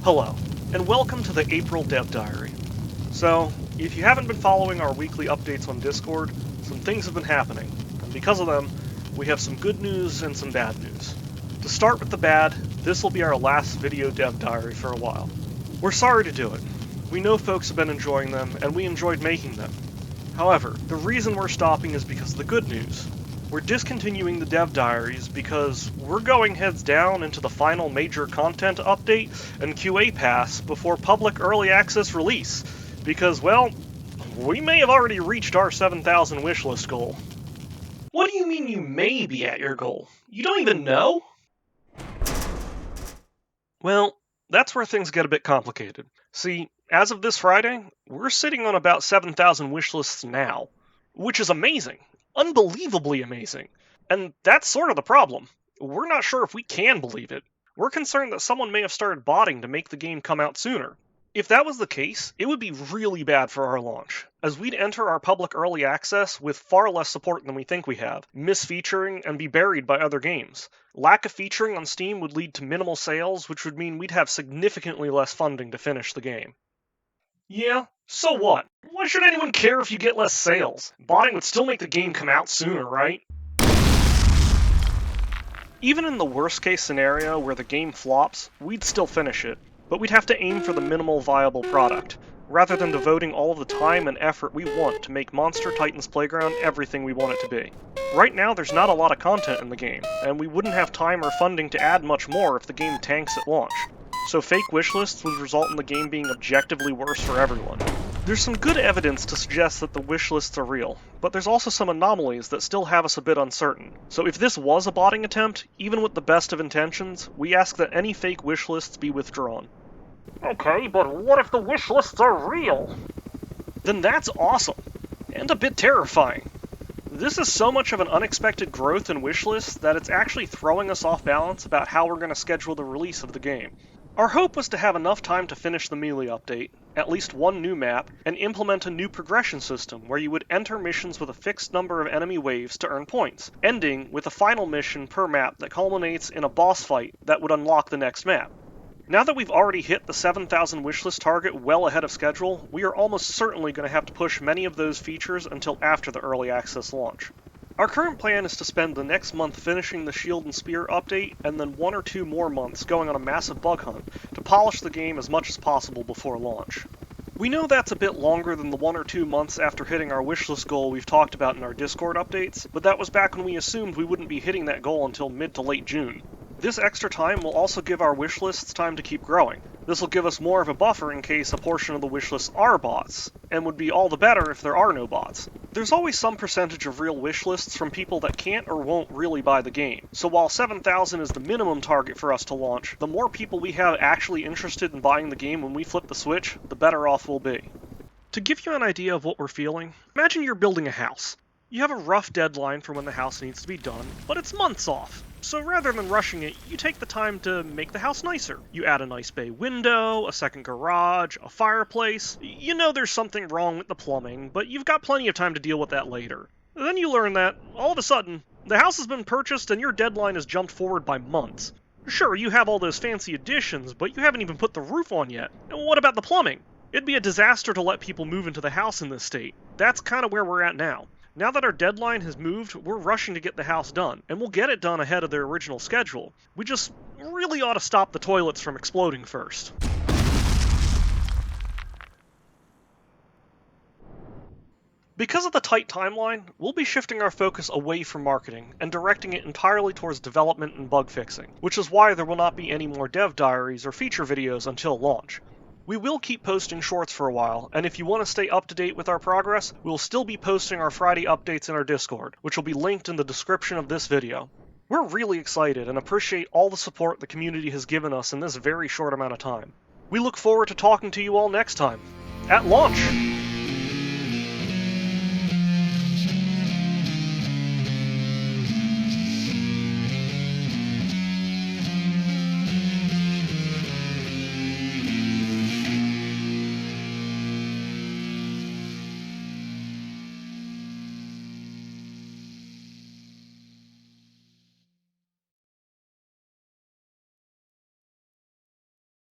Hello, and welcome to the April Dev Diary. So, if you haven't been following our weekly updates on Discord, some things have been happening, and because of them, we have some good news and some bad news. To start with the bad, this will be our last video Dev Diary for a while. We're sorry to do it. We know folks have been enjoying them, and we enjoyed making them. However, the reason we're stopping is because of the good news. We're discontinuing the Dev Diaries because we're going heads down into the final major content update and QA pass before public early access release. Because, well, we may have already reached our 7,000 wishlist goal. What do you mean you may be at your goal? You don't even know? Well, that's where things get a bit complicated. See, as of this Friday, we're sitting on about 7,000 wishlists now, which is amazing. Unbelievably amazing. And that's sort of the problem. We're not sure if we can believe it. We're concerned that someone may have started botting to make the game come out sooner. If that was the case, it would be really bad for our launch, as we'd enter our public early access with far less support than we think we have, miss featuring, and be buried by other games. Lack of featuring on Steam would lead to minimal sales, which would mean we'd have significantly less funding to finish the game. Yeah, so what? Why should anyone care if you get less sales? Botting would still make the game come out sooner, right? Even in the worst case scenario where the game flops, we'd still finish it, but we'd have to aim for the minimal viable product, rather than devoting all of the time and effort we want to make Monster Titans Playground everything we want it to be. Right now there's not a lot of content in the game, and we wouldn't have time or funding to add much more if the game tanks at launch. So fake wishlists would result in the game being objectively worse for everyone. There's some good evidence to suggest that the wishlists are real, but there's also some anomalies that still have us a bit uncertain. So if this was a botting attempt, even with the best of intentions, we ask that any fake wishlists be withdrawn. Okay, but what if the wishlists are real? Then that's awesome, and a bit terrifying. This is so much of an unexpected growth in wishlists that it's actually throwing us off balance about how we're going to schedule the release of the game. Our hope was to have enough time to finish the Melee update, at least one new map, and implement a new progression system where you would enter missions with a fixed number of enemy waves to earn points, ending with a final mission per map that culminates in a boss fight that would unlock the next map. Now that we've already hit the 7,000 wishlist target well ahead of schedule, we are almost certainly going to have to push many of those features until after the early access launch. Our current plan is to spend the next month finishing the Shield and Spear update, and then 1 or 2 more months going on a massive bug hunt to polish the game as much as possible before launch. We know that's a bit longer than the 1 or 2 months after hitting our wishlist goal we've talked about in our Discord updates, but that was back when we assumed we wouldn't be hitting that goal until mid to late June. This extra time will also give our wishlists time to keep growing. This will give us more of a buffer in case a portion of the wishlists are bots, and would be all the better if there are no bots. There's always some percentage of real wishlists from people that can't or won't really buy the game, so while 7,000 is the minimum target for us to launch, the more people we have actually interested in buying the game when we flip the switch, the better off we'll be. To give you an idea of what we're feeling, imagine you're building a house. You have a rough deadline for when the house needs to be done, but it's months off. So rather than rushing it, you take the time to make the house nicer. You add a nice bay window, a second garage, a fireplace. You know there's something wrong with the plumbing, but you've got plenty of time to deal with that later. Then you learn that, all of a sudden, the house has been purchased and your deadline has jumped forward by months. Sure, you have all those fancy additions, but you haven't even put the roof on yet. And what about the plumbing? It'd be a disaster to let people move into the house in this state. That's kind of where we're at now. Now that our deadline has moved, we're rushing to get the house done, and we'll get it done ahead of their original schedule. We just really ought to stop the toilets from exploding first. Because of the tight timeline, we'll be shifting our focus away from marketing and directing it entirely towards development and bug fixing, which is why there will not be any more dev diaries or feature videos until launch. We will keep posting shorts for a while, and if you want to stay up to date with our progress, we'll still be posting our Friday updates in our Discord, which will be linked in the description of this video. We're really excited and appreciate all the support the community has given us in this very short amount of time. We look forward to talking to you all next time, at launch!